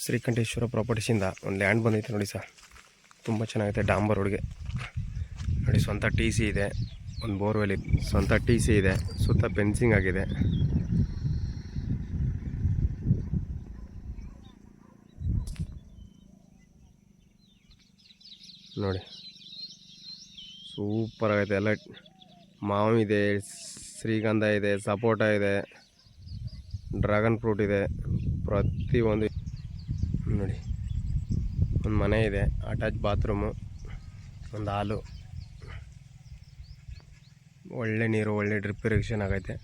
ಶ್ರೀಕಂಠೇಶ್ವರ ಪ್ರಾಪರ್ಟೀಸಿಂದ ಒಂದು ಲ್ಯಾಂಡ್ ಬಂದೈತೆ ನೋಡಿ ಸರ್. ತುಂಬ ಚೆನ್ನಾಗೈತೆ. ಡಾಂಬರ್ ರೋಡ್ಗೆ ನೋಡಿ. ಸ್ವಂತ ಟಿ ಸಿ ಇದೆ, ಒಂದು ಬೋರ್ವೆಲ್ ಇದೆ, ಸ್ವಂತ ಟಿ ಸಿ ಇದೆ, ಸುತ್ತ ಫೆನ್ಸಿಂಗ್ ಆಗಿದೆ. ನೋಡಿ ಸೂಪರ್ ಆಗೈತೆ. ಎಲ್ಲ ಮಾವಿದೆ, ಶ್ರೀಗಂಧ ಇದೆ, ಸಪೋಟ ಇದೆ, ಡ್ರ್ಯಾಗನ್ ಫ್ರೂಟ್ ಇದೆ, ಪ್ರತಿಯೊಂದು ನೋಡಿ. ಒಂದು ಮನೆ ಇದೆ, ಅಟ್ಯಾಚ್ ಬಾತ್ರೂಮು, ಒಂದು ಹಾಲು, ಒಳ್ಳೆ ನೀರು, ಒಳ್ಳೆ ಡ್ರಿಪ್ ಇರಿಗೇಷನ್ ಆಗೈತೆ.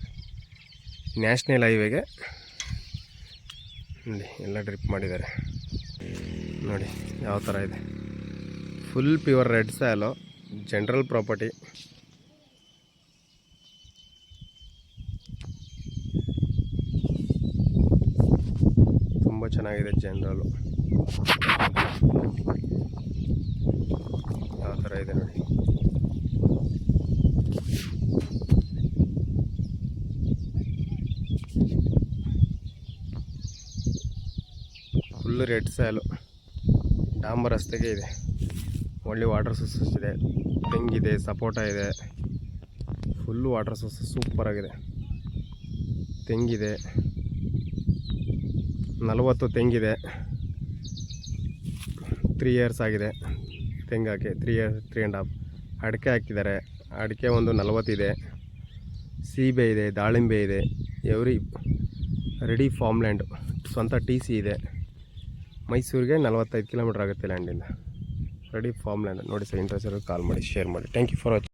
ನ್ಯಾಷನಲ್ ಹೈವೇಗೆ ನೋಡಿ ಎಲ್ಲ ಡ್ರಿಪ್ ಮಾಡಿದ್ದಾರೆ ನೋಡಿ ಯಾವ ಥರ ಇದೆ. Full pure red soil, general property. ತುಂಬ ಚೆನ್ನಾಗಿದೆ ಜನರಲು. ಯಾವ ಥರ ಇದೆ ನೋಡಿ. ಫುಲ್ ರೆಡ್ ಸಾಯಿಲು, ಡಾಂಬರ್ ರಸ್ತೆಗೆ ಇದೆ. ಒಳ್ಳೆ ವಾಟರ್ ಸೋರ್ಸಸ್ ಇದೆ, ತೆಂಗಿದೆ, ಸಪೋಟ ಇದೆ, ಫುಲ್ಲು ವಾಟರ್ ಸೋರ್ಸಸ್ ಸೂಪರ್ ಆಗಿದೆ. ತೆಂಗಿದೆ, 40 ತೆಂಗಿದೆ. 3 ಇಯರ್ಸ್ ಆಗಿದೆ ತೆಂಗಾಕಿ, 3 ಇಯರ್ಸ್ 3.5. ಅಡಿಕೆ ಹಾಕಿದ್ದಾರೆ, ಅಡಿಕೆ ಒಂದು 40 ಇದೆ. ಸೀಬೆ ಇದೆ, ದಾಳಿಂಬೆ ಇದೆ, ಎವ್ರಿ ರೆಡಿ ಫಾರ್ಮ್ ಲ್ಯಾಂಡ್. ಸ್ವಂತ ಟಿ ಸಿ ಇದೆ. ಮೈಸೂರಿಗೆ 45 ಕಿಲೋಮೀಟ್ರ್ ಆಗುತ್ತೆ ಲ್ಯಾಂಡಿಂದ. ರೆಡಿ ಫಾರ್ಮ್ ಲ್ಯಾಂಡ್ ನೋಡಿ ಸರ್. ಇಂಟ್ರೆಸ್ಟ್ ಕಾಲ್ ಮಾಡಿ, ಶೇರ್ ಮಾಡಿ. Thank you for watching.